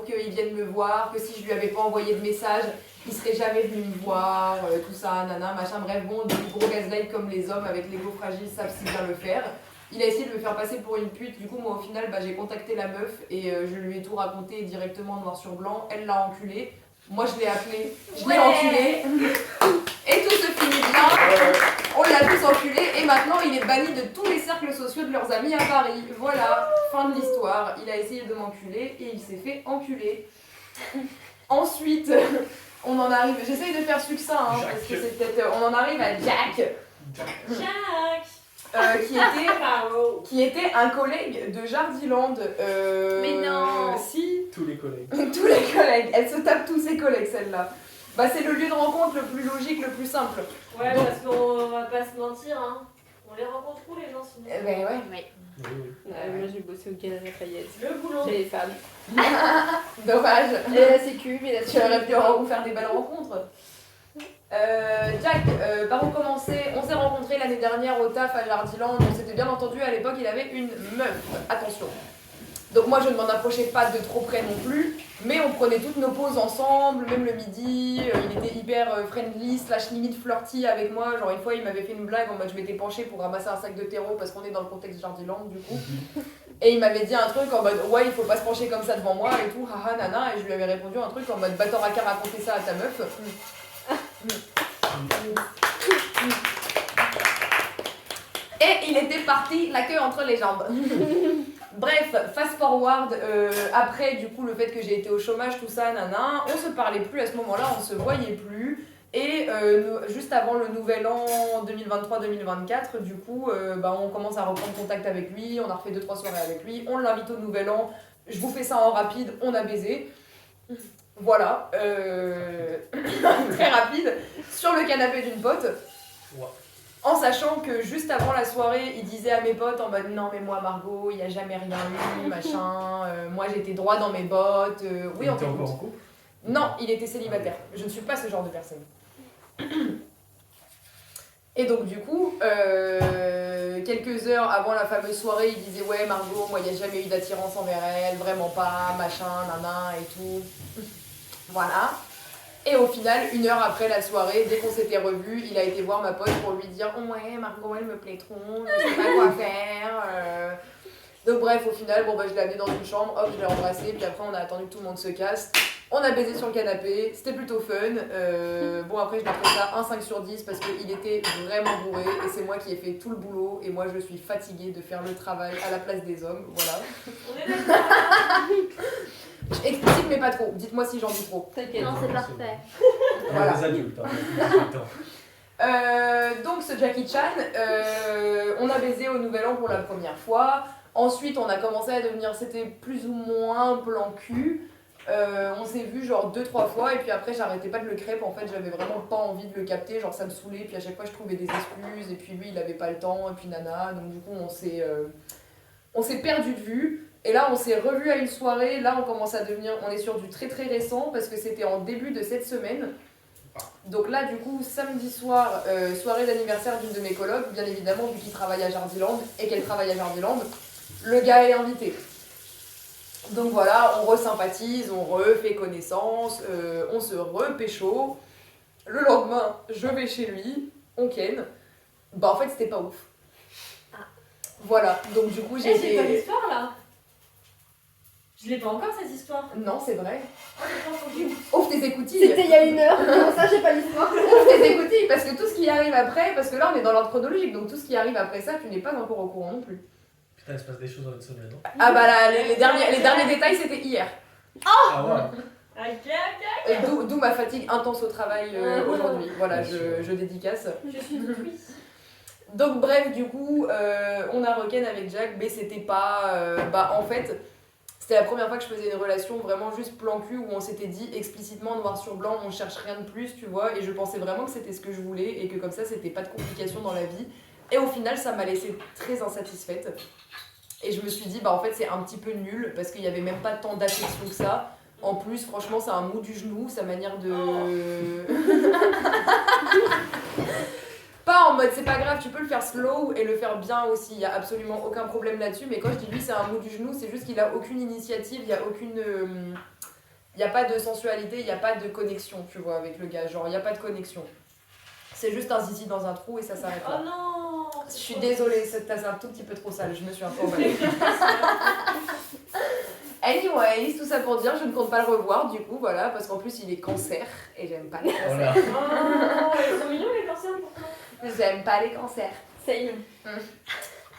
qu'il vienne me voir, que si je lui avais pas envoyé de message, il serait jamais venu me voir, tout ça, nana, machin, bref, bon, du gros gaslight comme les hommes avec l'ego fragile savent si bien le faire. Il a essayé de me faire passer pour une pute, du coup moi au final j'ai contacté la meuf et je lui ai tout raconté directement noir sur blanc, elle l'a enculé, moi je l'ai appelé, je l'ai enculé, et tout se finit bien, on l'a tous enculé et maintenant il est banni de tous les cercles sociaux de leurs amis à Paris, voilà, fin de l'histoire, il a essayé de m'enculer et il s'est fait enculer. Ensuite, on en arrive, j'essaye de faire succinct hein, parce que c'est peut-être, on en arrive à Jack. Jack. Qui était un collègue de Jardiland. Mais non. Si, tous les collègues. tous les collègues. Elle se tape tous ses collègues, celle-là. Bah, c'est le lieu de rencontre le plus logique, le plus simple. Ouais, parce qu'on va pas se mentir, hein. On les rencontre où les gens sinon? Ben ouais. Oui, oui. Moi, j'ai bossé au Galerie Lafayette. Le boulot. Chez les femmes. Dommage. Et la sécu, mais la Tu aurais pu faire des belles rencontres. Jack, par où commencer? On s'est rencontrés l'année dernière au taf à Jardiland. On s'était bien entendu, à l'époque il avait une meuf. Attention. Donc moi je ne m'en approchais pas de trop près non plus, mais on prenait toutes nos pauses ensemble, même le midi, il était hyper friendly, / limite flirty avec moi, genre une fois il m'avait fait une blague en mode je m'étais penchée pour ramasser un sac de terreau parce qu'on est dans le contexte Jardiland du coup, et il m'avait dit un truc en mode ouais il faut pas se pencher comme ça devant moi et tout, haha nana, et je lui avais répondu un truc en mode bah t'auras qu'à raconter ça à ta meuf. Et il était parti la queue entre les jambes. Bref, fast forward, après du coup le fait que j'ai été au chômage, tout ça, nana, on se parlait plus à ce moment-là, on se voyait plus. Et juste avant le nouvel an 2023-2024, du coup, on commence à reprendre contact avec lui, on a refait 2-3 soirées avec lui, on l'invite au nouvel an, je vous fais ça en rapide, on a baisé. Voilà, très rapide, sur le canapé d'une pote. Ouais. En sachant que juste avant la soirée, il disait à mes potes en mode non mais moi Margot, il n'y a jamais rien eu, machin, moi j'étais droit dans mes bottes, oui Il on était encore t'écoute. en couple? Non, il était célibataire, je ne suis pas ce genre de personne. Et donc du coup, quelques heures avant la fameuse soirée, il disait ouais Margot, moi il n'y a jamais eu d'attirance envers elle, vraiment pas, machin, nana et tout. Voilà. Et au final, 1 heure après la soirée, dès qu'on s'était revus, il a été voir ma pote pour lui dire oh ouais Margot elle me plaît trop, je sais pas quoi faire. Donc bref, au final, bon bah je l'ai amené dans une chambre, hop je l'ai embrassé, puis après on a attendu que tout le monde se casse. On a baisé sur le canapé, c'était plutôt fun. Bon après je lui ai fait ça un 5 sur 10 parce qu'il était vraiment bourré et c'est moi qui ai fait tout le boulot et moi je suis fatiguée de faire le travail à la place des hommes, voilà. On est d'accord. Explicite mais pas trop, dites-moi si j'en dis trop. T'inquiète. Non, c'est parfait. On Voilà. est des adultes, hein. Donc ce Jackie Chan, on a baisé au Nouvel An pour la première fois. Ensuite on a commencé à devenir, c'était plus ou moins plan cul. On s'est vu genre 2-3 fois et puis après j'arrêtais pas de le crêpe, en fait j'avais vraiment pas envie de le capter, genre ça me saoulait, puis à chaque fois je trouvais des excuses et puis lui il avait pas le temps et puis nana, donc du coup on s'est perdu de vue. Et là on s'est revu à une soirée, là on commence à devenir, on est sur du très très récent parce que c'était en début de cette semaine. Donc là du coup samedi soir, soirée d'anniversaire d'une de mes colocs, bien évidemment vu qu'il travaille à Jardiland et qu'elle travaille à Jardiland, le gars est invité. Donc voilà, on resympathise, on refait connaissance, on se repécho. Le lendemain, je vais chez lui, on ken. Bah en fait c'était pas ouf. Ah. Voilà, donc du coup j'ai J'ai pas été... l'histoire là. Je l'ai pas encore cette histoire. Non c'est vrai. Oh, je pense que Ouvre tes écoutilles. C'était il y a 1 heure, comment ça j'ai pas l'histoire. Ouvre tes écoutilles, parce que tout ce qui arrive après, parce que là on est dans l'ordre chronologique, donc tout ce qui arrive après ça, tu n'es pas encore au courant non plus. Putain, il se passe des choses dans une semaine, non? Ah bah là, les derniers détails c'était hier. Ah ouais. Ok, ok. Et d'où ma fatigue intense au travail aujourd'hui. Voilà, je dédicace. Je suis tout oui. Donc bref, du coup, on a reken avec Jack, mais c'était pas... bah en fait, c'était la première fois que je faisais une relation vraiment juste plan cul, où on s'était dit explicitement noir sur blanc, on cherche rien de plus, tu vois, et je pensais vraiment que c'était ce que je voulais, et que comme ça, c'était pas de complications dans la vie. Et au final, ça m'a laissée très insatisfaite. Et je me suis dit, bah en fait, c'est un petit peu nul, parce qu'il y avait même pas tant d'affection que ça. En plus, franchement, c'est un mou du genou, sa manière de... Pas en mode c'est pas grave, tu peux le faire slow et le faire bien aussi, il y a absolument aucun problème là-dessus, mais quand je dis lui c'est un mou du genou, c'est juste qu'il a aucune initiative, il y a aucune... Il y a pas de sensualité, il y a pas de connexion, tu vois, avec le gars, genre il y a pas de connexion. C'est juste un zizi dans un trou et ça s'arrête là. Oh non. Je suis désolée, cette tasse est un tout petit peu trop sale, je me suis un peu emballée. Anyways, tout ça pour dire, je ne compte pas le revoir du coup, voilà, parce qu'en plus il est cancer et j'aime pas les cancers. Voilà. Oh, ils sont mignons les cancers pourtant. J'aime pas les cancers. Same.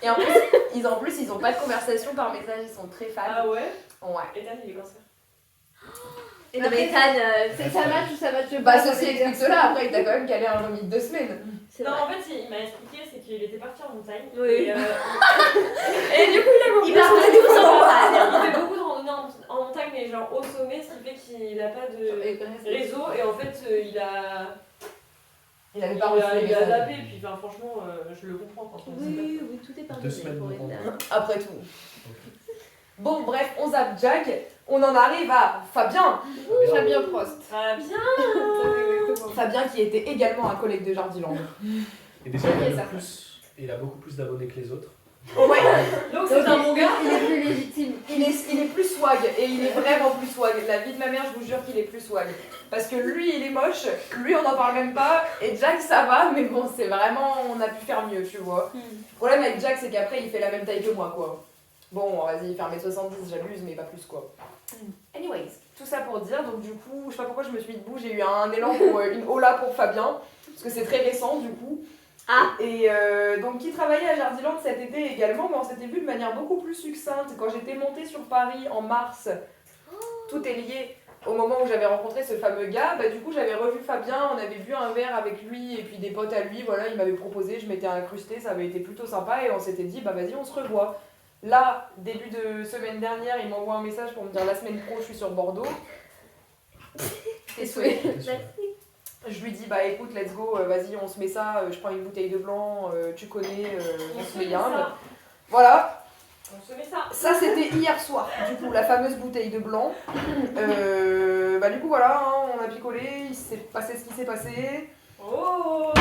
Et en plus, ils ont pas de conversation par message, ils sont très fans. Ah ouais. Ouais. Ethan il est cancer. Et non, mais Ethan, C'est ça match ou ça match Bah pas, ceci explique cela, après il t'a quand même calé un remis de 2 semaines. c'est Non, vrai. en fait, il m'a expliqué, c'est qu'il était parti en montagne. Oui. Et du coup, il a beaucoup Il partait du coup en montagne. Il fait beaucoup de randonnées en montagne, mais genre au sommet, ce qui fait qu'il a pas de réseau. Et en fait, Il avait pas reçu les il a messages. zappé. Puis enfin, franchement, je le comprends quand on Oui, oui, tout est 2 pardonné semaines pour de Ethan. Après tout. Bon bref, on zappe Jack, on en arrive à Fabien. Fabien Prost. Ah bien. Fabien qui était également un collègue de Jardiland. Et déjà, Ok, ça il a beaucoup plus d'abonnés que les autres. Ouais, Donc c'est un bon gars. Il est plus légitime. il est plus swag et il est vraiment plus swag. La vie de ma mère, je vous jure qu'il est plus swag. Parce que lui, il est moche, lui, on n'en parle même pas, et Jack, ça va, mais bon, c'est vraiment, on a pu faire mieux, tu vois. Le problème avec Jack, c'est qu'après, il fait la même taille que moi, quoi. Bon, vas-y, il fait 1m70, j'abuse, mais pas plus, quoi. Anyways, tout ça pour dire, donc du coup, je sais pas pourquoi je me suis mis debout, j'ai eu un élan pour une hola pour Fabien, parce que c'est très récent, du coup. Ah. Et donc, qui travaillait à Jardiland cet été également, mais on s'était vu de manière beaucoup plus succincte. Quand j'étais montée sur Paris en mars, tout est lié au moment où j'avais rencontré ce fameux gars, bah du coup j'avais revu Fabien, on avait bu un verre avec lui et puis des potes à lui, voilà, il m'avait proposé, je m'étais incrustée, ça avait été plutôt sympa et on s'était dit bah vas-y on se revoit. Là, début de semaine dernière, il m'envoie un message pour me dire la semaine pro je suis sur Bordeaux. Tes souhaits. Désolé. Je lui dis, bah écoute, let's go, vas-y, on se met ça, je prends une bouteille de blanc, tu connais, on se met bien. Voilà, On se met ça. ça c'était hier soir, du coup, la fameuse bouteille de blanc. Bah du coup, voilà, hein, on a picolé, il s'est passé ce qui s'est passé. Oh.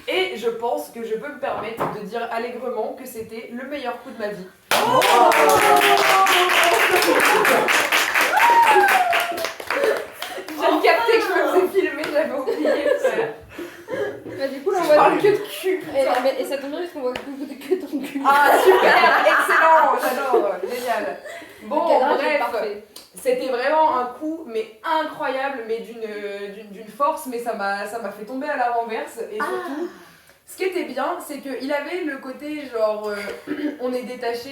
Et je pense que je peux me permettre de dire allègrement que c'était le meilleur coup de ma vie. J'ai capté que je me faisais filmer, j'avais oublié. Bah, du coup, là, on Je voit parle plus que de cul. Et ça tombe bien parce qu'on voit que ton cul. Ah super, excellent, j'adore, génial. Bon, Le cadrage est bref, parfait. c'était vraiment un coup mais incroyable, mais d'une force, mais ça m'a fait tomber à la renverse. Et surtout, ce qui était bien, c'est qu'il avait le côté genre, on est détaché,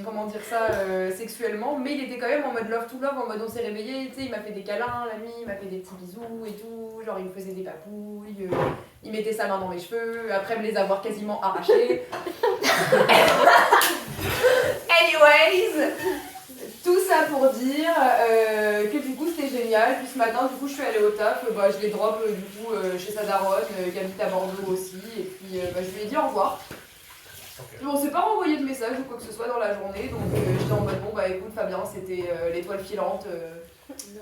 comment dire ça, sexuellement, mais il était quand même en mode love to love, en mode on s'est réveillé, tu sais, il m'a fait des câlins la nuit, il m'a fait des petits bisous et tout, genre il me faisait des papouilles, il mettait sa main dans mes cheveux, après me les avoir quasiment arrachés. Anyways, tout ça pour dire que du coup c'était génial. Puis ce matin, du coup, je suis allée au taf. Bah, je les drop du coup chez sa daronne qui habite à Bordeaux aussi. Et puis bah, je lui ai dit au revoir. Ok. Mais on s'est pas renvoyé de message ou quoi que ce soit dans la journée. Donc j'étais en mode bon bah écoute Fabien, c'était l'étoile filante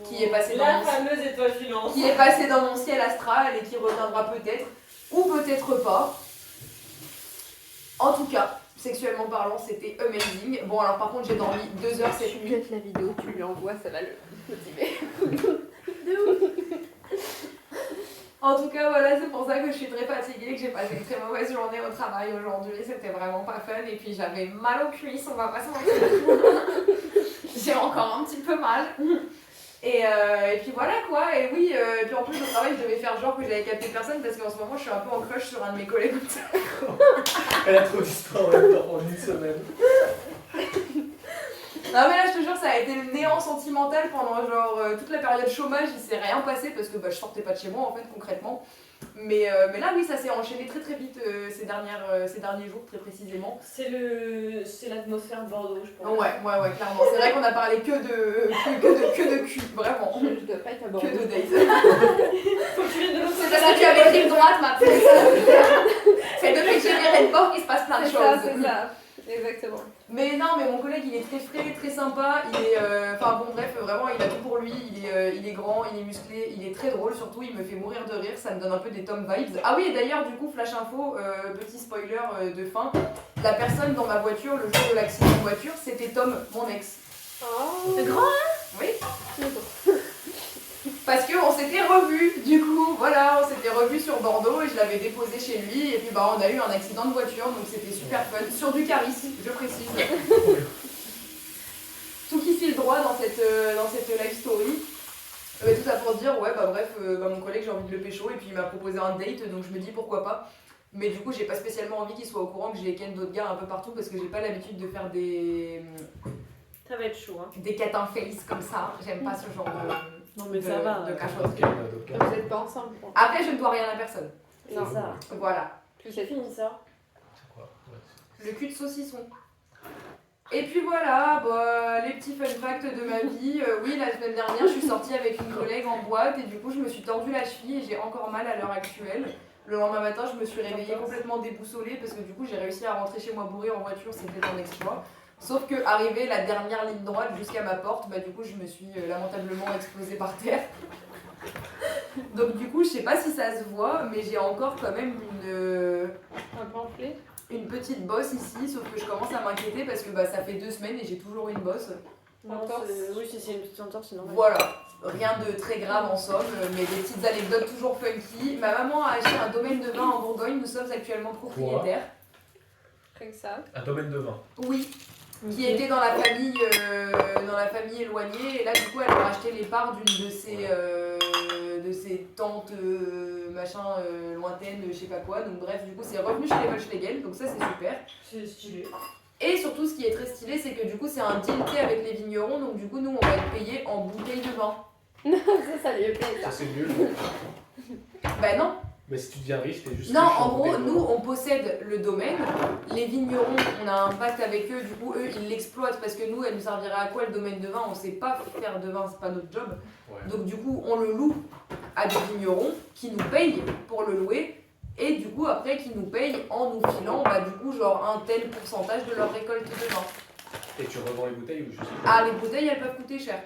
qui est passée dans La mon fameuse étoile filante. qui est passé dans mon ciel astral et qui reviendra peut-être ou peut-être pas. En tout cas, sexuellement parlant, c'était amazing. Bon, alors par contre, j'ai dormi 2 heures cette nuit. la vidéo, tu lui envoies, ça va le motiver. En tout cas, voilà, c'est pour ça que je suis très fatiguée, que j'ai passé une très mauvaise journée au travail aujourd'hui. C'était vraiment pas fun. Et puis j'avais mal aux cuisses, on va pas se mentir. J'ai encore un petit peu mal. Et puis voilà quoi, et oui, et puis en plus au travail je devais faire genre que j'avais capté personne parce qu'en ce moment je suis un peu en crush sur un de mes collègues. Elle a trop d'histoires en même temps, en une semaine. Non mais là je te jure ça a été le néant sentimental pendant genre toute la période chômage, il s'est rien passé parce que bah, je sortais pas de chez moi en fait concrètement. Mais là oui ça s'est enchaîné très très vite ces derniers jours très précisément. C'est l'atmosphère de Bordeaux, je pense. Ouais clairement, c'est vrai qu'on a parlé que de cul, vraiment. Je dois pas être à Bordeaux. Que de dates. Faut que tu viennes de l'autre C'est côté. parce que tu avais pris droite ma puce. C'est depuis que j'ai viré de bord qu'il se passe plein de C'est choses. ça, c'est ça. Exactement. Mais non, mais mon collègue il est très frais, très sympa, il est, enfin bon bref, vraiment il a tout pour lui, il est grand, il est musclé, il est très drôle surtout, il me fait mourir de rire, ça me donne un peu des Tom vibes. Ah oui et d'ailleurs du coup flash info, petit spoiler de fin, la personne dans ma voiture le jour de l'accident de voiture c'était Tom, mon ex. Oh. C'est grand hein? Oui. Parce qu'on s'était revus, du coup, voilà, on s'était revus sur Bordeaux et je l'avais déposé chez lui et puis bah on a eu un accident de voiture donc c'était super fun, sur du Caris, je précise. Tout qui file droit dans cette live story. Tout ça pour dire, ouais bah bref, mon collègue j'ai envie de le pécho et puis il m'a proposé un date donc je me dis pourquoi pas. Mais du coup j'ai pas spécialement envie qu'il soit au courant que j'ai ken d'autres gars un peu partout parce que j'ai pas l'habitude de faire des Ça va être chaud, hein. cat and face comme ça, j'aime pas ce genre Non mais de ça va. cachotterie. Vous êtes pas ensemble. Quoi. Après, je ne dois rien à personne. C'est Non. ça. Voilà. C'est fini ça. C'est quoi? Ouais. Le cul de saucisson. Et puis voilà, bah, les petits fun facts de ma vie. Oui, la semaine dernière, je suis sortie avec une collègue en boîte et du coup, je me suis tordu la cheville et j'ai encore mal à l'heure actuelle. Le lendemain matin, je me suis réveillée complètement déboussolée parce que du coup, j'ai réussi à rentrer chez moi bourrée en voiture, c'était un exploit. Sauf que arrivé la dernière ligne droite jusqu'à ma porte, bah du coup, je me suis lamentablement explosée par terre. Donc du coup, je sais pas si ça se voit, mais j'ai encore quand même Un pamphlet. une petite bosse ici, sauf que je commence à m'inquiéter parce que bah, ça fait 2 semaines et j'ai toujours une bosse. Entorse. Oui, si c'est une petite entorse, c'est normal. Voilà, rien de très grave en somme, mais des petites anecdotes toujours funky. Ma maman a acheté un domaine de vin en Bourgogne, nous sommes actuellement propriétaires. Rien que ça. Un domaine de vin. Oui, qui était dans la famille éloignée, et là du coup elle a racheté les parts d'une de ses tantes lointaines, je sais pas quoi. Donc bref, du coup c'est revenu chez les Volkswagen, donc ça c'est super. C'est stylé. Et surtout, ce qui est très stylé, c'est que du coup, c'est un deal avec les vignerons. Donc, du coup, nous, on va être payés en bouteilles de vin. Ça lui est plaît, Ça ça. c'est nul. Bah non, Mais si tu deviens riche, t'es juste. Non, riche en gros, bouteille de nous, vin. on possède le domaine. Les vignerons, on a un pacte avec eux. Du coup, eux, ils l'exploitent parce que nous, elle nous servirait à quoi le domaine de vin? On sait pas faire de vin, c'est pas notre job. Ouais. Donc, du coup, on le loue à des vignerons qui nous payent pour le louer. Et du coup, après, qui nous payent en nous filant, bah, du coup, genre un tel pourcentage de leur récolte de vin. Et tu revends les bouteilles ou juste. Ah, les bouteilles, elles peuvent coûter cher.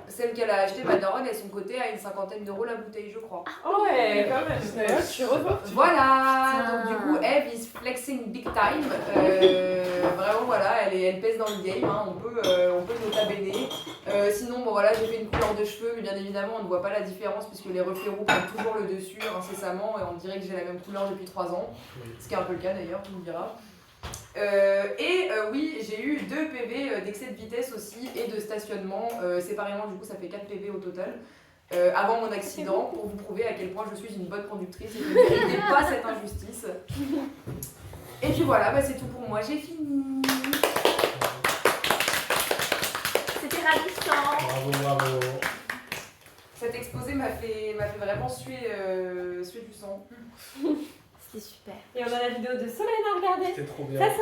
Celle qu'elle a achetée, ma daronne, elles sont cotées à une 50aine d'euros la bouteille, je crois. Oh ouais, quand même. D'ailleurs, tu revends. Voilà, Putain. donc du coup, Eve is flexing big time. Vraiment, voilà, elle pèse dans le game, hein. On peut nota bene. Sinon, bon, voilà, j'ai fait une couleur de cheveux, mais bien évidemment, on ne voit pas la différence puisque les reflets roux prennent toujours le dessus incessamment et on dirait que j'ai la même couleur depuis 3 ans. Oui. Ce qui est un peu le cas d'ailleurs, tu me diras. Oui, j'ai eu 2 PV d'excès de vitesse aussi et de stationnement. Séparément, du coup, ça fait 4 PV au total. Avant mon accident, pour vous prouver à quel point je suis une bonne conductrice et que je ne méritais pas cette injustice. Et puis voilà, bah, c'est tout pour moi, j'ai fini. C'était ravissant. Bravo. Cet exposé m'a fait vraiment suer du sang. C'était super. Et on a la vidéo de Solène à regarder. C'était trop bien. Ça,